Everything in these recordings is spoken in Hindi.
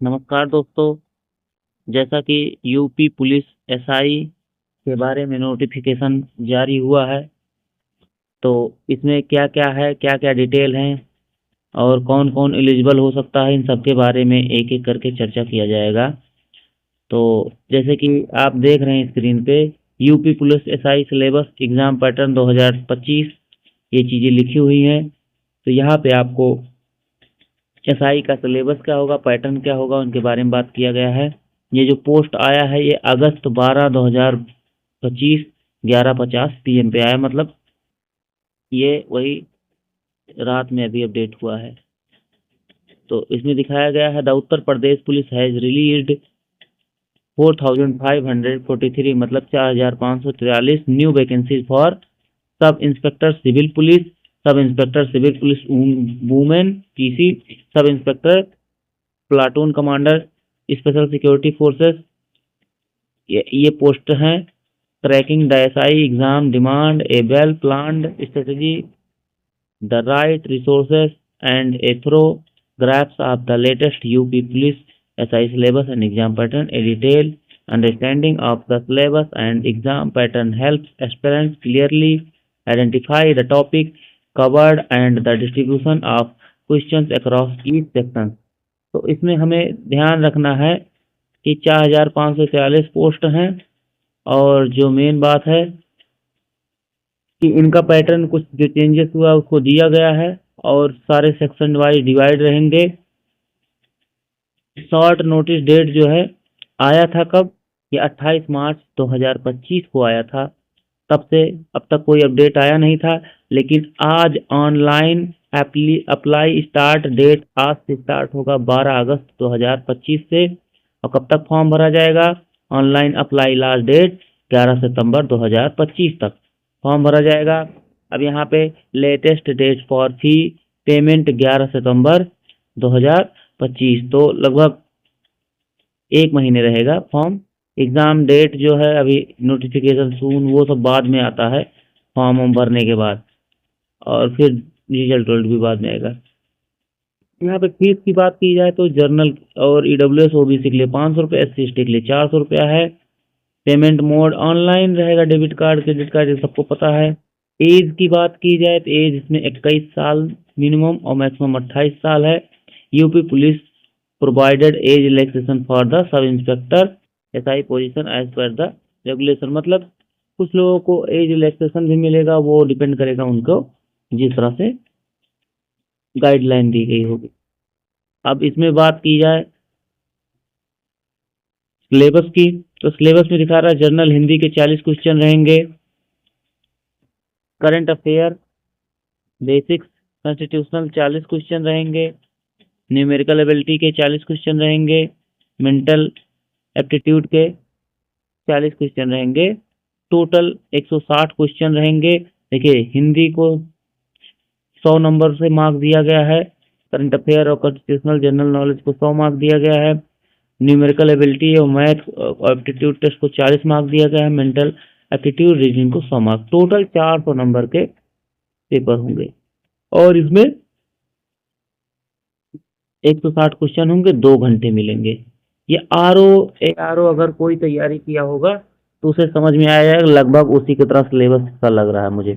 नमस्कार दोस्तों। जैसा कि यूपी पुलिस एसआई के बारे में नोटिफिकेशन जारी हुआ है, तो इसमें क्या क्या है, क्या क्या डिटेल हैं और कौन कौन एलिजिबल हो सकता है, इन सब के बारे में एक एक करके चर्चा किया जाएगा। तो जैसे कि आप देख रहे हैं स्क्रीन पे, UP police SI syllabus exam pattern 2025, ये चीज़ें लिखी हुई हैं। तो यहाँ पे आपको एसआई का सिलेबस क्या होगा, पैटर्न क्या होगा, उनके बारे में बात किया गया है। ये जो पोस्ट आया है ये अगस्त 12 2025 11:50 PM पे आया, मतलब ये वही रात में अभी अपडेट हुआ है। तो इसमें दिखाया गया है the Uttar Pradesh police has released 4543, मतलब 4543 new vacancies for sub inspector civil police, sub inspector civil police women PC, sub inspector platoon commander special security forces. ये पोस्ट हैं। Cracking the SI exam demand a well planned strategy, the right resources and a thorough grasp of the latest UP police SI syllabus and exam pattern. A detailed understanding of the syllabus and exam pattern helps aspirants clearly identify the topic covered and the distribution of questions across each section. तो इसमें हमें ध्यान रखना है कि 4543 पोस्ट हैं, और जो मेन बात है कि इनका पैटर्न कुछ जो चेंजेस हुआ उसको दिया गया है, और सारे सेक्शन वाइज डिवाइड रहेंगे। शॉर्ट नोटिस डेट जो है आया था कब, ये 28 मार्च 2025 को आया था। तब से अब तक कोई अपडेट आया नहीं था, लेकिन आज ऑनलाइन अप्लाई स्टार्ट डेट आज से स्टार्ट होगा 12 अगस्त 2025 से। और कब तक फॉर्म भरा जाएगा, ऑनलाइन अप्लाई लास्ट डेट 11 सितंबर 2025 तक फॉर्म भरा जाएगा। अब यहाँ पे latest date for fee payment 11 सितंबर 2025, तो लगभग एक महीने रहेगा फॉर्म। एग्ज़ाम डेट जो है अभी नोटिफिकेशन सून, वो सब बाद में आता है फॉर्म वॉर्म भरने के बाद, और फिर रिजल्ट भी बाद में आएगा। यहाँ पे फीस की बात की जाए तो जर्नल और ईडब्ल्यूएस ओबीसी के लिए 500 रुपये, SC/ST के लिए 400 रुपया है। पेमेंट मोड ऑनलाइन रहेगा, डेबिट कार्ड क्रेडिट कार्ड, ये सबको पता है। एज की बात की जाए तो एज इसमें 21 साल मिनिमम और मैक्सिमम 28 साल है। UP police provided age relaxation for the sub inspector SI position as per the regulation, मतलब कुछ लोगों को एज रिलैक्सेशन भी मिलेगा, वो डिपेंड करेगा उनको जिस तरह से गाइडलाइन दी गई होगी। अब इसमें बात की जाए सिलेबस की, तो सिलेबस में दिखा रहा है जनरल हिंदी के 40 क्वेश्चन रहेंगे, current affair basics constitutional 40 question रहेंगे, न्यूमेरिकल एबिलिटी के 40 क्वेश्चन रहेंगे, मेंटल एप्टीट्यूड के 40 क्वेश्चन रहेंगे, टोटल 160 क्वेश्चन रहेंगे। देखिए हिंदी को 100 नंबर से मार्क दिया गया है, करंट अफेयर और कॉन्स्टिट्यूशनल जनरल नॉलेज को 100 मार्क दिया गया है, न्यूमेरिकल एबिलिटी और मैथ और एप्टीट्यूड टेस्ट को 40 मार्क दिया गया है, मेंटल एप्टीट्यूड रीजनिंग को 100 मार्क, टोटल 400 नंबर के पेपर होंगे। और इसमें 160 क्वेश्चन होंगे, 2 घंटे मिलेंगे। ये ARO अगर कोई तैयारी किया होगा तो उसे समझ में आया जाएगा, लगभग उसी की तरह सिलेबस सा लग रहा है मुझे।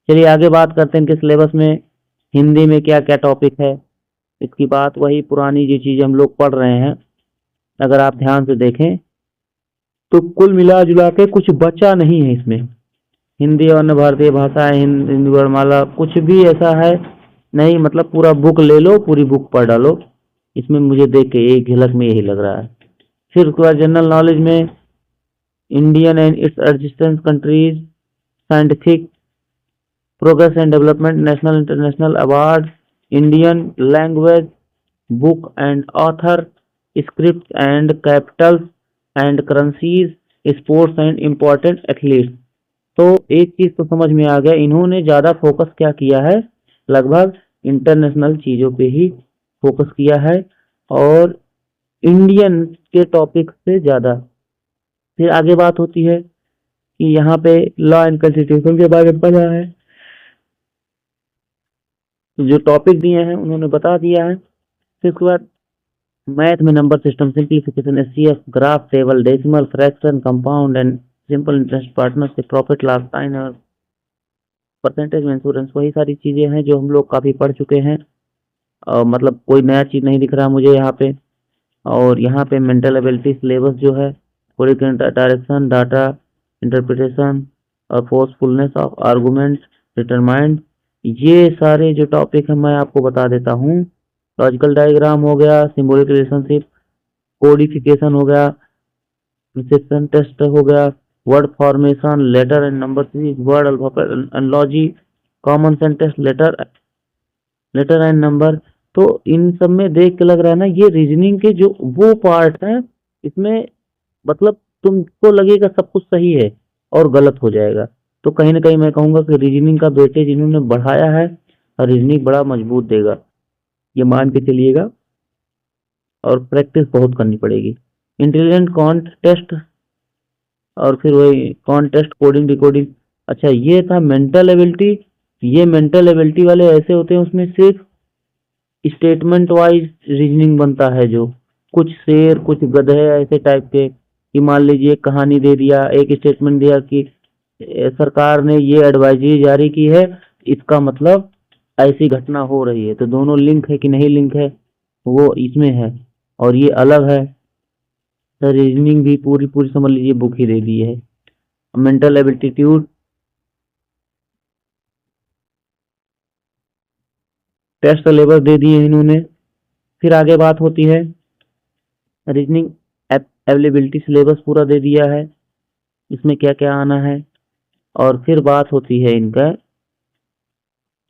चलिए आगे बात करते हैं कि सिलेबस में हिंदी में क्या क्या टॉपिक है। इसकी बात वही पुरानी जो चीज़ हम लोग पढ़ रहे हैं, अगर आप ध्यान से देखें तो कुल मिला जुला के कुछ बचा नहीं है इसमें। हिंदी और अन्य भारतीय भाषाएं, हिंदी वर्णमाला, कुछ भी ऐसा है नहीं, मतलब पूरा बुक ले लो, पूरी बुक पढ़ डालो। इसमें मुझे देख के एक झलक में यही लग रहा है। फिर उसके बाद जनरल नॉलेज में Indian and it's adjacent countries, scientific progress and development, national international award, Indian language, book and author, script and Capitals and currencies, sports and important athletes. तो एक चीज तो समझ में आ गया, इन्होंने ज्यादा फोकस क्या किया है, लगभग इंटरनेशनल चीजों पे ही फोकस किया है, और इंडियन के टॉपिक से ज्यादा। फिर आगे बात होती है कि यहाँ पे लॉ एंड कॉन्स्टिट्यूशन के बारे में पढ़ा है, तो जो टॉपिक दिए हैं उन्होंने बता दिया है। फिर उसके बाद मैथ में number system, simplification, HCF, graph, table, decimal, fraction, compound and simple interest, partnership, profit loss sign और परसेंटेज में इंश्योरेंस, वही सारी चीजें हैं जो हम लोग काफी पढ़ चुके हैं। मतलब कोई नया चीज नहीं दिख रहा मुझे यहाँ पे। और यहाँ पे मेंटल एबिलिटी सिलेबस जो है, डायरेक्शन, डाटा इंटरप्रिटेशन और फोर्सफुलनेस ऑफ आर्गुमेंट, डिटरमाइंड, ये सारे जो टॉपिक है मैं आपको बता देता हूँ। लॉजिकल डायग्राम हो गया, सिंबॉलिक रिलेशनशिप, कोडिफिकेशन हो गया, प्रिसिशन टेस्ट हो गया, word formation, letter and number series, word alphabet analogy, common sense test, letter and number. तो इन सब में देख के लग रहा है ना, ये रीजनिंग के जो वो पार्ट है, इसमें मतलब तुमको लगेगा सब कुछ सही है और गलत हो जाएगा। तो कहीं ना कहीं मैं कहूंगा कि रीजनिंग का वेटेज इन्होंने बढ़ाया है और रीजनिंग बड़ा मजबूत देगा, ये मान के चलिएगा। और प्रैक्टिस बहुत करनी पड़ेगी। इंटेलिजेंट कॉन्टेस्ट और फिर वही कॉन्टेस्ट, कोडिंग, डिकोडिंग। अच्छा, ये था मेंटल एबिलिटी। ये मेंटल एबिलिटी वाले ऐसे होते हैं, उसमें सिर्फ स्टेटमेंट वाइज रीजनिंग बनता है, जो कुछ शेर कुछ गधे ऐसे टाइप के, कि मान लीजिए एक कहानी दे दिया, एक स्टेटमेंट दिया कि सरकार ने ये एडवाइजरी जारी की है, इसका मतलब ऐसी घटना हो रही है, तो दोनों लिंक है कि नहीं लिंक है, वो इसमें है। और ये अलग है। तो रीजनिंग भी पूरी पूरी समझ लीजिए बुक ही दे दी है। मेंटल एबिलिट्यूड, टेस्ट सिलेबस दे दिए इन्होंने। फिर आगे बात होती है रीजनिंग एबिलिटी, सिलेबस पूरा दे दिया है, इसमें क्या क्या आना है। और फिर बात होती है इनका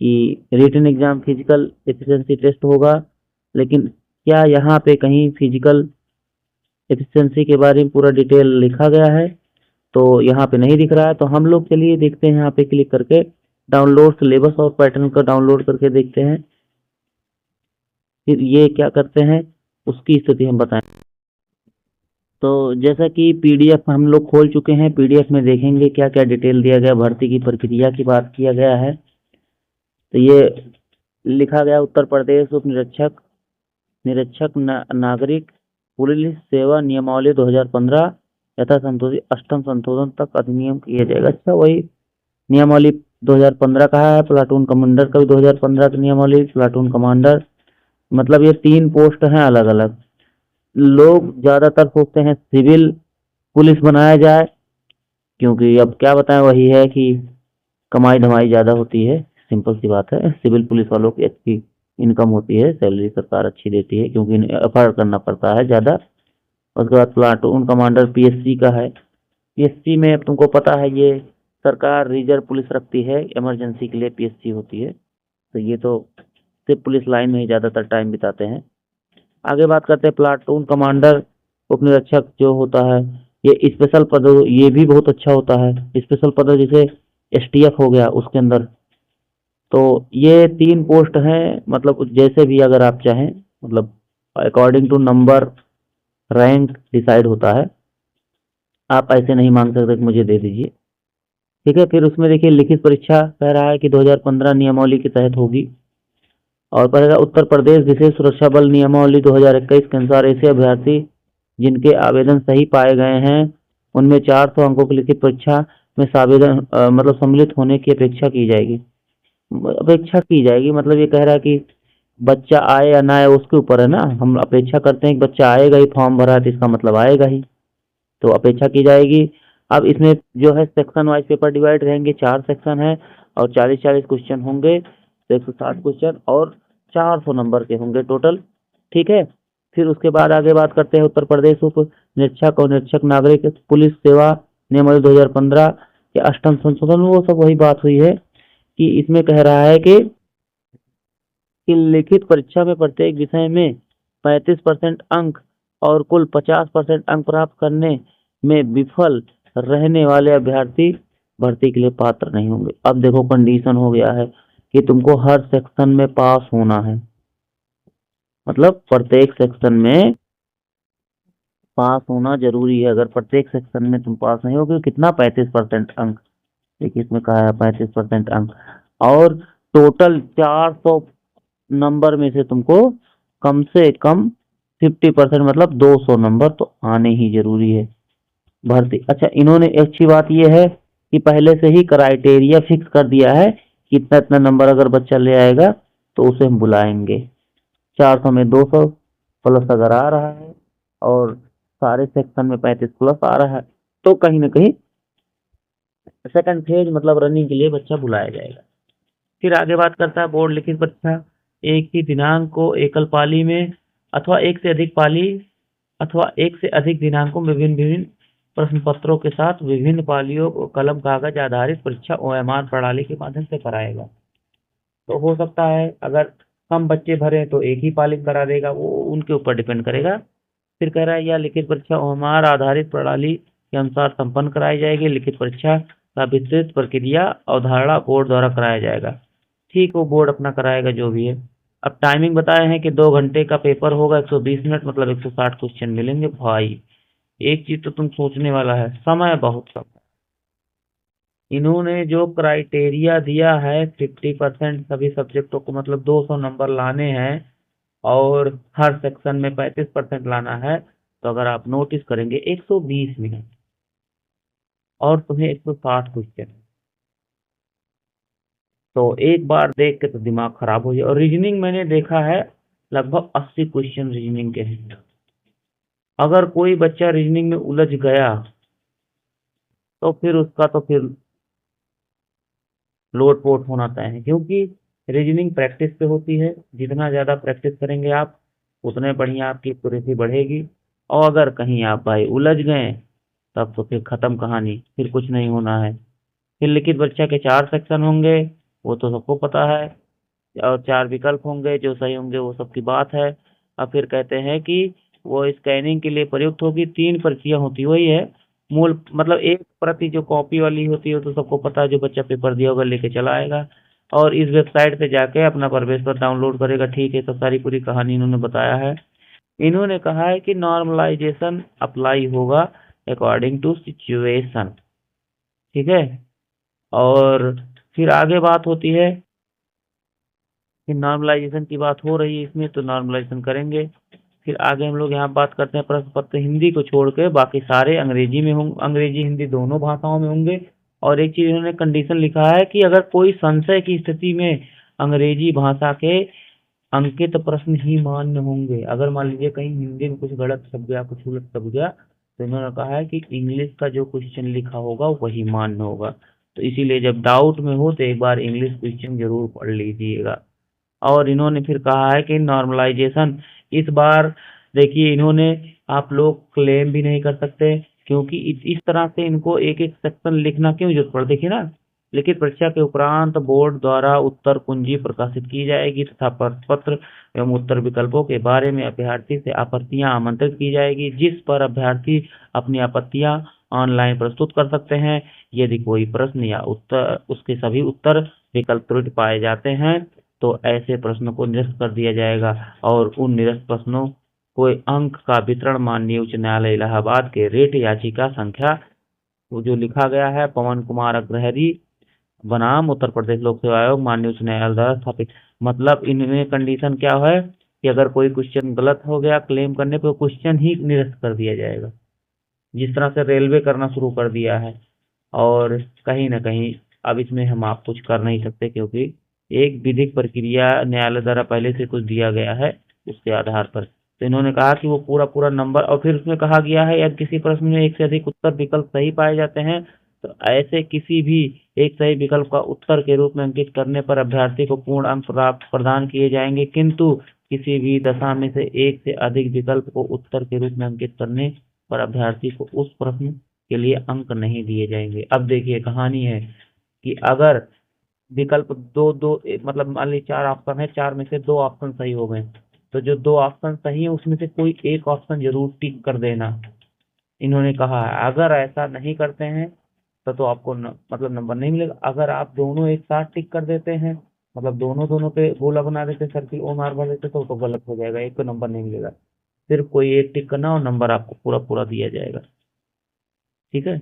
कि written exam physical efficiency test होगा, लेकिन क्या यहाँ पे कहीं फिजिकल एफिशिएंसी के बारे में पूरा डिटेल लिखा गया है? तो यहाँ पे नहीं दिख रहा है। तो हम लोग चलिए देखते हैं, यहाँ पे क्लिक करके डाउनलोड सिलेबस और पैटर्न का डाउनलोड करके देखते हैं। फिर ये क्या करते हैं उसकी स्थिति हम बताएं। तो जैसा कि पीडीएफ हम लोग खोल चुके हैं, पीडीएफ में देखेंगे क्या क्या डिटेल दिया गया, भर्ती की प्रक्रिया की बात किया गया है। तो ये लिखा गया, उत्तर प्रदेश उप निरीक्षक निरीक्षक नागरिक पुलिस सेवा नियमावली 2015 यथा संशोधित अष्टम संशोधन तक अधिनियम किया जाएगा। अच्छा, वही नियमावली 2015 का है। प्लाटून कमांडर का भी 2015 की नियमावली, प्लाटून कमांडर, मतलब ये 3 पोस्ट हैं अलग अलग। लोग ज्यादातर सोचते हैं सिविल पुलिस बनाया जाए, क्योंकि अब क्या बताएं, वही है कि कमाई धमाई ज्यादा होती है, सिंपल सी बात है। सिविल पुलिस वालों की अच्छी इनकम होती है, सैलरी सरकार अच्छी देती है, क्योंकि एफर्ट करना पड़ता है ज्यादा। उसके बाद प्लाटून कमांडर पीएससी का है। पीएससी में अब तुमको पता है, ये सरकार रिजर्व पुलिस रखती है, इमरजेंसी के लिए पीएससी होती है। तो ये तो सिर्फ पुलिस लाइन में ही ज्यादातर टाइम बिताते हैं। आगे बात करते हैं प्लाटून कमांडर उप निरीक्षक जो होता है, ये स्पेशल पद, ये भी बहुत अच्छा होता है। स्पेशल पद जैसे एसटीएफ हो गया उसके अंदर। तो ये 3 पोस्ट हैं, मतलब जैसे भी अगर आप चाहें, मतलब according to number rank decide होता है। आप ऐसे नहीं मांग सकते कि मुझे दे दीजिए, ठीक है। फिर उसमें देखिए लिखित परीक्षा कह रहा है कि 2015 नियमावली के तहत होगी। और पढ़ेगा उत्तर प्रदेश विशेष सुरक्षा बल नियमावली 2021 के अनुसार ऐसे अभ्यर्थी जिनके आवेदन सही पाए गए हैं, उनमें 400 अंकों की लिखित परीक्षा में आवेदन मतलब सम्मिलित होने की अपेक्षा की जाएगी। मतलब ये कह रहा है कि बच्चा आए या ना आए उसके ऊपर है ना, हम अपेक्षा करते हैं कि बच्चा आएगा ही, फॉर्म भरा है तो इसका मतलब आएगा ही, तो अपेक्षा की जाएगी। अब इसमें जो है सेक्शन वाइज पेपर डिवाइड रहेंगे, 4 सेक्शन है और 40-40 क्वेश्चन होंगे, 160 क्वेश्चन और 400 नंबर के होंगे टोटल, ठीक है। फिर उसके बाद आगे बात करते हैं उत्तर प्रदेश उप निरीक्षक और निरीक्षक नागरिक पुलिस सेवा नियमावली 2015 के अष्टम संशोधन, वो सब वही बात हुई है कि इसमें कह रहा है कि लिखित परीक्षा में प्रत्येक विषय में 35% अंक और कुल 50% अंक प्राप्त करने में विफल रहने वाले अभ्यर्थी भर्ती के लिए पात्र नहीं होंगे। अब देखो कंडीशन हो गया है कि तुमको हर सेक्शन में पास होना है, मतलब प्रत्येक सेक्शन में पास होना जरूरी है। अगर प्रत्येक सेक्शन में तुम पास नहीं होगे, कितना 35% अंक, देखिए इसमें कहा है 35% अंक, और टोटल 400 नंबर में से तुमको कम से कम 50% मतलब 200 नंबर तो आने ही जरूरी है भर्ती। अच्छा, इन्होंने अच्छी बात यह है कि पहले से ही क्राइटेरिया फिक्स कर दिया है कि इतना इतना नंबर अगर बच्चा ले आएगा तो उसे हम बुलाएंगे। 400 में 200 प्लस अगर आ रहा है और सारे सेक्शन में 35 प्लस आ रहा है तो कहीं ना कहीं सेकंड फेज मतलब रनिंग के लिए बच्चा बुलाया जाएगा। फिर आगे बात करता है बोर्ड लिखित परीक्षा। एक ही दिनांक को एकल पाली में अथवा एक से अधिक पाली अथवा एक से अधिक दिनांकों में विभिन्न विभिन्न प्रश्न पत्रों के साथ विभिन्न पालियों को कलम कागज आधारित परीक्षा ओएमआर प्रणाली के माध्यम से कराएगा। तो हो सकता है अगर कम बच्चे भरे तो एक ही पाली करा देगा, वो उनके ऊपर डिपेंड करेगा। फिर कह रहा है यह लिखित परीक्षा ओएमआर आधारित प्रणाली के अनुसार संपन्न कराई जाएगी। लिखित परीक्षा का विस्तृत प्रक्रिया अवधारणा बोर्ड द्वारा कराया जाएगा। ठीक, वो बोर्ड अपना कराएगा जो भी है। अब टाइमिंग बताए हैं कि 2 घंटे का पेपर होगा, 120 मिनट मतलब 160 क्वेश्चन मिलेंगे। भाई एक चीज तो तुम सोचने वाला है, समय बहुत कम है। इन्होंने जो क्राइटेरिया दिया है 50% सभी सब्जेक्टों को मतलब 200 नंबर लाने हैं और हर सेक्शन में 35% लाना है, तो अगर आप नोटिस करेंगे 120 मिनट और तुम्हें 160 क्वेश्चन, तो एक बार देख के तो दिमाग खराब हो जाए। और रीजनिंग मैंने देखा है लगभग 80 क्वेश्चन रीजनिंग के हैं। अगर कोई बच्चा रीजनिंग में उलझ गया तो फिर उसका तो फिर लोट पोट होना तय है, क्योंकि रीजनिंग प्रैक्टिस पे होती है। जितना ज्यादा प्रैक्टिस करेंगे आप उतने बढ़िया आपकी एक्यूरेसी बढ़ेगी। और अगर कहीं आप भाई उलझ गए तब तो फिर खत्म कहानी, फिर कुछ नहीं होना है। फिर लिखित परीक्षा के 4 सेक्शन होंगे, वो तो सबको पता है, और 4 विकल्प होंगे, जो सही होंगे वो सबकी बात है। अब फिर कहते हैं कि वो स्कैनिंग के लिए प्रयुक्त होगी। 3 पर्चियां होती वही है मूल, मतलब एक प्रति जो कॉपी वाली होती है तो सबको पता है, जो बच्चा पेपर दिया होगा लेके चला आएगा और इस वेबसाइट पे जाके अपना प्रवेश पत्र डाउनलोड करेगा। ठीक है, तो सारी पूरी कहानी इन्होंने बताया है। इन्होंने कहा है कि नॉर्मलाइजेशन अप्लाई होगा अकॉर्डिंग टू सिचुएशन। ठीक है, और फिर आगे बात होती है कि नॉर्मलाइजेशन की बात हो रही है इसमें, तो नॉर्मलाइजेशन करेंगे। फिर आगे हम लोग यहाँ बात करते हैं प्रश्न पत्र हिंदी को छोड़ के बाकी सारे अंग्रेजी में होंगे, अंग्रेजी हिंदी दोनों भाषाओं में होंगे। और एक चीज इन्होंने कंडीशन लिखा है कि अगर कोई संशय की स्थिति में अंग्रेजी भाषा के अंकित प्रश्न ही मान्य होंगे। अगर मान लीजिए कहीं हिंदी में कुछ गलत छप गया, कुछ उलट छप गया, तो इन्होंने कहा है कि इंग्लिश का जो क्वेश्चन लिखा होगा वही मान्य होगा। तो इसीलिए जब डाउट में हो तो एक बार इंग्लिश क्वेश्चन जरूर पढ़ लीजिएगा। और इन्होंने फिर कहा है कि नॉर्मलाइजेशन इस बार देखिए, इन्होंने आप लोग क्लेम भी नहीं कर सकते, क्योंकि इस तरह से इनको एक एक सेक्शन लिखना क्यों जरूरत पड़। देखिए ना, लिखित परीक्षा के उपरांत बोर्ड द्वारा उत्तर कुंजी प्रकाशित की जाएगी तथा प्रश्न पत्र एवं उत्तर विकल्पों के बारे में अभ्यर्थी से आपत्तियां आमंत्रित की जाएगी, जिस पर अभ्यर्थी अपनी आपत्तियां ऑनलाइन प्रस्तुत कर सकते हैं। यदि कोई प्रश्न या उत्तर उसके सभी उत्तर विकल्प त्रुटि पाए जाते हैं तो ऐसे प्रश्नों को निरस्त कर दिया जाएगा और उन निरस्त प्रश्नों को अंक का वितरण माननीय उच्च न्यायालय इलाहाबाद के रेट याचिका संख्या वो जो लिखा गया है पवन कुमार अग्रहरी बनाम उत्तर प्रदेश लोक सेवा आयोग माननीय उच्च न्यायालय द्वारा स्थापित। मतलब इनमें कंडीशन क्या है कि अगर कोई क्वेश्चन गलत हो गया क्लेम करने पे क्वेश्चन ही निरस्त कर दिया जाएगा, जिस तरह से रेलवे करना शुरू कर दिया है। और कहीं ना कहीं अब इसमें हम आप कुछ कर नहीं सकते, क्योंकि एक विधिक प्रक्रिया न्यायालय द्वारा पहले से कुछ दिया गया है उसके आधार पर। तो इन्होंने कहा कि वो पूरा पूरा नंबर, और फिर उसमें कहा गया है यदि किसी प्रश्न में एक से अधिक उत्तर विकल्प सही पाए जाते हैं तो ऐसे किसी भी एक सही विकल्प का उत्तर के रूप में अंकित करने पर अभ्यर्थी को पूर्ण अंक प्रदान किए जाएंगे, किंतु किसी भी दशा में से एक से अधिक विकल्प को उत्तर के रूप में अंकित करने पर अभ्यर्थी को उस प्रश्न के लिए अंक नहीं दिए जाएंगे। अब देखिए कहानी है कि अगर विकल्प दो दो मतलब मान लीजिए 4 ऑप्शन है, 4 में से 2 ऑप्शन सही हो गए, तो जो 2 ऑप्शन सही है उसमें से कोई एक ऑप्शन जरूर टिक कर देना। इन्होंने कहा है अगर ऐसा नहीं करते हैं तो आपको मतलब नंबर नहीं मिलेगा। अगर आप दोनों एक साथ टिक कर देते हैं, मतलब दोनों दोनों पे गोला बना देते, सर्किल ओ मार भर देते, तो गलत हो जाएगा, एक को नंबर नहीं मिलेगा। सिर्फ कोई एक टिक करना और नंबर आपको पूरा पूरा दिया जाएगा। ठीक है,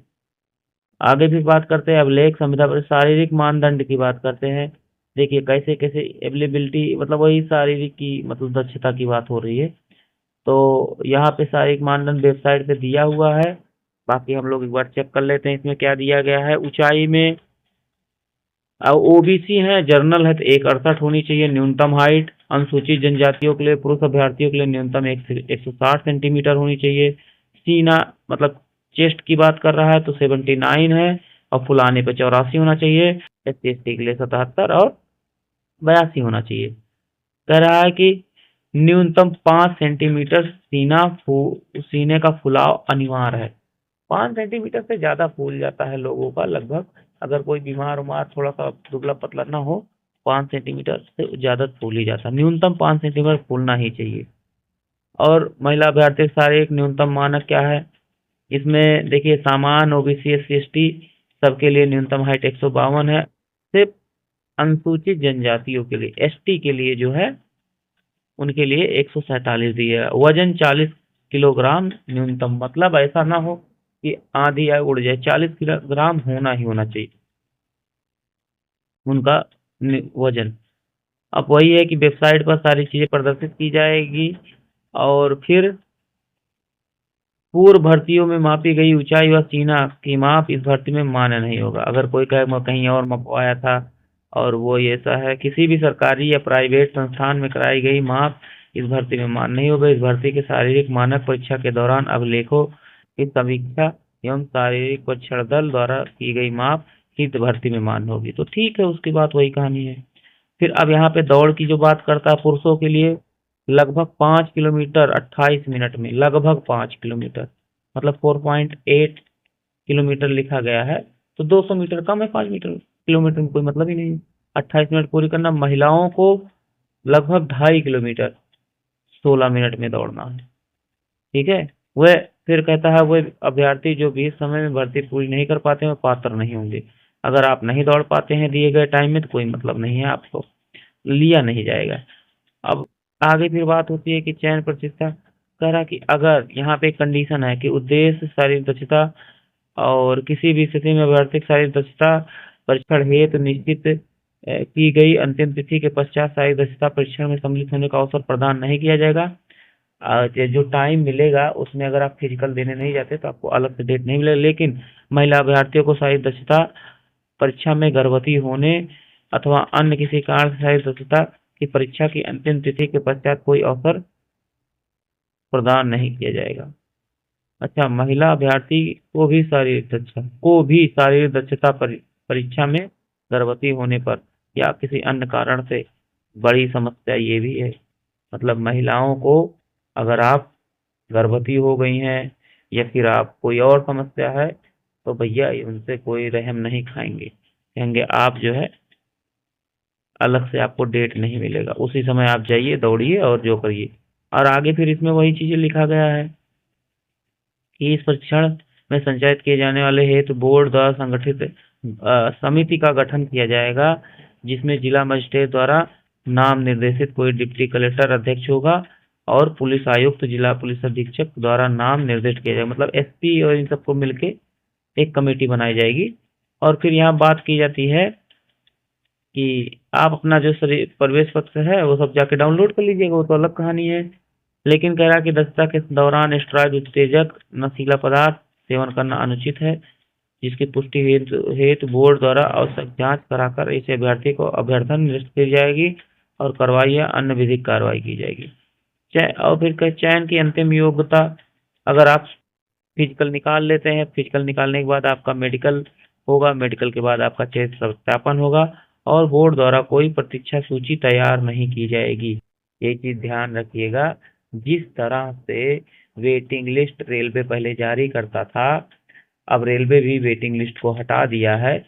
आगे भी बात करते हैं अभिलेख संविदा पर शारीरिक मानदंड की बात करते हैं। देखिए कैसे कैसे एबिलिबिलिटी मतलब वही शारीरिक की मतलब दक्षता की बात हो रही है। तो यहाँ पे सारे मानदंड वेबसाइट पे दिया हुआ है। बाकी हम लोग एक बार चेक कर लेते हैं इसमें क्या दिया गया है। ऊंचाई में ओबीसी है, जर्नल है तो 168 होनी चाहिए न्यूनतम हाइट। अनुसूचित जनजातियों के लिए, पुरुष अभ्यर्थियों के लिए न्यूनतम 160 सेंटीमीटर होनी चाहिए। सीना मतलब चेस्ट की बात कर रहा है तो 79 है, और फुलाने पे 84 होना चाहिए। SC/ST के लिए 77 और 82 होना चाहिए। कह रहा है कि न्यूनतम 5 सेंटीमीटर सीने का फुलाव अनिवार्य है। 5 सेंटीमीटर से ज्यादा फूल जाता है लोगों का लगभग, अगर कोई बीमार उमार थोड़ा सा दुबला पतला ना हो, 5 सेंटीमीटर से ज्यादा फूल ही जाता है। न्यूनतम 5 सेंटीमीटर फूलना ही चाहिए। और महिला अभ्यर्थी का शारीरिक न्यूनतम मानक क्या है इसमें देखिए, सामान्य ओबीसी SC/ST सबके लिए न्यूनतम हाइट 152 है। सिर्फ अनुसूचित जनजातियों के लिए, ST के लिए जो है उनके लिए 147 दिया है। वजन 40 किलोग्राम न्यूनतम, मतलब ऐसा ना हो कि आधी आय उड़ जाए, 40 किलोग्राम होना ही होना चाहिए उनका वजन। अब वही है कि वेबसाइट पर सारी चीजें प्रदर्शित की जाएगी। और फिर पूर्व भर्तियों में मापी गई ऊंचाई व सीना की माप इस भर्ती में मान्य नहीं होगा। अगर कोई कहे मैं कहीं और मपवाया था और वो ऐसा है, किसी भी सरकारी या प्राइवेट संस्थान में कराई गई माप इस भर्ती में मान्य नहीं होगा। इस भर्ती के शारीरिक मानक परीक्षा के दौरान अभिलेखों की समीक्षा एवं शारीरिक परीक्षण दल द्वारा की गई माप ही इस भर्ती में मान्य होगी। तो ठीक है, उसकी बात वही कहानी है। फिर अब यहाँ पे दौड़ की जो बात करता है पुरुषों के लिए, लगभग 5 किलोमीटर 28 मिनट में, लगभग 5 किलोमीटर मतलब 4.8 किलोमीटर लिखा गया है। तो 200 मीटर कम है, 5 किलोमीटर में कोई मतलब ही नहीं है। 28 मिनट पूरी करना। महिलाओं को लगभग 2.5 किलोमीटर 16 मिनट में दौड़ना है। ठीक है। वह फिर कहता है वह अभ्यर्थी जो भी इस समय में भर्ती पूरी नहीं कर पाते हैं वह पात्र नहीं होंगे। अगर आप नहीं दौड़ पाते हैं दिए गए टाइम में तो कोई मतलब नहीं है, आपको लिया नहीं जाएगा। अब आगे फिर बात होती है कि चयन प्रक्रिया। कह रहा कि अगर यहाँ पे कंडीशन है कि उद्देश्य शारीरिक दक्षता और किसी भी स्थिति में अभ्यर्थी शारीरिक दक्षता परीक्षण हेतु निश्चित की गई अंतिम तिथि के पश्चात शारीरिक दक्षता परीक्षण में सम्मिलित होने का अवसर प्रदान नहीं किया जाएगा। जो टाइम मिलेगा उसमें अगर आप फिजिकल देने नहीं जाते तो आपको अलग से डेट नहीं मिलेगा। लेकिन महिला अभ्यर्थियों को शारीरिक दक्षता परीक्षा में गर्भवती होने अथवा अन्य किसी कारण से शारीरिक दक्षता की परीक्षा की अंतिम तिथि के पश्चात कोई अवसर प्रदान नहीं किया जाएगा। अच्छा, महिला अभ्यर्थी को भी शारीरिक दक्षता परीक्षा में गर्भवती होने पर या किसी अन्य कारण से, बड़ी समस्या ये भी है, मतलब महिलाओं को अगर आप गर्भवती हो गई हैं या फिर आप कोई और समस्या है तो भैया उनसे कोई रहम नहीं खाएंगे, कहेंगे आप जो है अलग से आपको डेट नहीं मिलेगा, उसी समय आप जाइए दौड़िए और जो करिए। और आगे फिर इसमें वही चीजें लिखा गया है कि इस परीक्षण में संचालित किए जाने वाले हेतु बोर्ड द्वारा संगठित समिति का गठन किया जाएगा, जिसमें जिला मजिस्ट्रेट द्वारा नाम निर्देशित कोई डिप्टी कलेक्टर अध्यक्ष होगा और पुलिस आयुक्त जिला पुलिस अधीक्षक द्वारा नाम निर्दिष्ट किया जाएगा। मतलब SP और इन सबको मिलके एक कमेटी बनाई जाएगी। और फिर यहाँ बात की जाती है कि आप अपना जो प्रवेश पत्र है वो सब जाके डाउनलोड कर लीजिएगा, वो तो अलग कहानी है। लेकिन कह रहा कि दक्षता के दौरान स्टेरॉयड उत्तेजक नशीला पदार्थ सेवन करना अनुचित है, जिसकी पुष्टि हेतु बोर्ड द्वारा आवश्यक जांच कराकर इस अभ्यर्थी को अभ्यर्थन निरस्त की जाएगी और कार्रवाई या अन्य विधिक कार्रवाई की जाएगी। और फिर चयन की अंतिम योग्यता, अगर आप फिजिकल निकाल लेते हैं, फिजिकल निकालने के बाद आपका मेडिकल होगा, मेडिकल के बाद आपका चयन सत्यापन होगा और बोर्ड द्वारा कोई प्रतीक्षा सूची तैयार नहीं की जाएगी। ये चीज ध्यान रखिएगा। जिस तरह से वेटिंग लिस्ट रेलवे पहले जारी करता था, अब रेलवे भी वेटिंग लिस्ट को हटा दिया है,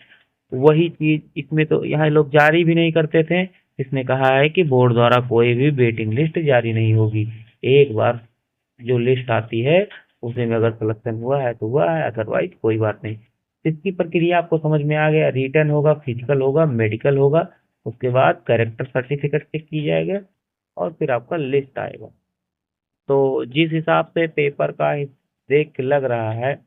वही चीज इसमें तो यहाँ लोग जारी भी नहीं करते थे। इसने कहा है कि बोर्ड द्वारा कोई भी वेटिंग लिस्ट जारी नहीं होगी। एक बार जो लिस्ट आती है उसी में अगर सिलेक्शन हुआ है तो हुआ है, अदरवाइज कोई बात नहीं। इसकी प्रक्रिया आपको समझ में आ गया। रिटर्न होगा, फिजिकल होगा, मेडिकल होगा, उसके बाद कैरेक्टर सर्टिफिकेट चेक की जाएगा और फिर आपका लिस्ट आएगा। तो जिस हिसाब से पेपर का देख के लग रहा है,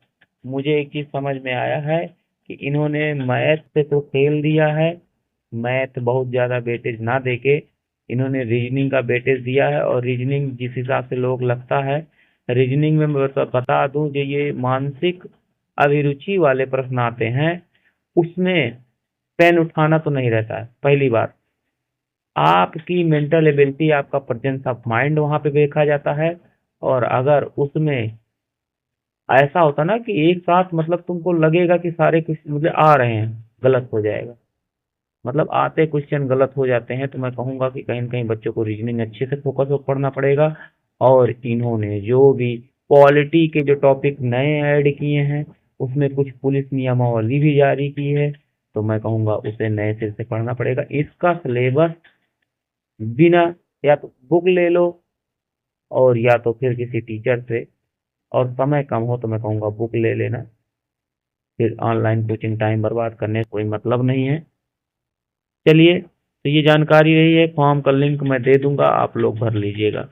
मुझे एक चीज समझ में आया है कि इन्होंने मैथ से तो फेल दिया है। मैथ बहुत ज्यादा वेटेज ना देके इन्होंने रीजनिंग का वेटेज दिया है, और रीजनिंग जिस हिसाब से लोग लगता है, रीजनिंग में मैं बता दूं जो ये मानसिक अभिरुचि वाले प्रश्न आते हैं, उसमें पेन उठाना तो नहीं रहता है। पहली बात, आपकी मेंटल एबिलिटी, आपका प्रेजेंस ऑफ माइंड वहां पे देखा जाता है। और अगर उसमें ऐसा होता ना कि एक साथ मतलब तुमको लगेगा कि सारे क्वेश्चन मुझे आ रहे हैं, गलत हो जाएगा। मतलब आते क्वेश्चन गलत हो जाते हैं, तो मैं कहूंगा कि कहीं न कहीं बच्चों को रीजनिंग अच्छे से फोकस हो पढ़ना पड़ेगा। और इन्होंने जो भी पॉलिटी के जो टॉपिक नए ऐड किए हैं, उसमें कुछ पुलिस नियमावली भी जारी की है, तो मैं कहूंगा उसे नए सिरे से पढ़ना पड़ेगा। इसका सिलेबस बिना, या तो बुक ले लो, और या तो फिर किसी टीचर से, और समय कम हो तो मैं कहूँगा बुक ले लेना। फिर ऑनलाइन कोचिंग टाइम बर्बाद करने से कोई मतलब नहीं है। चलिए, तो ये जानकारी रही है, फॉर्म का लिंक मैं दे दूंगा, आप लोग भर लीजिएगा।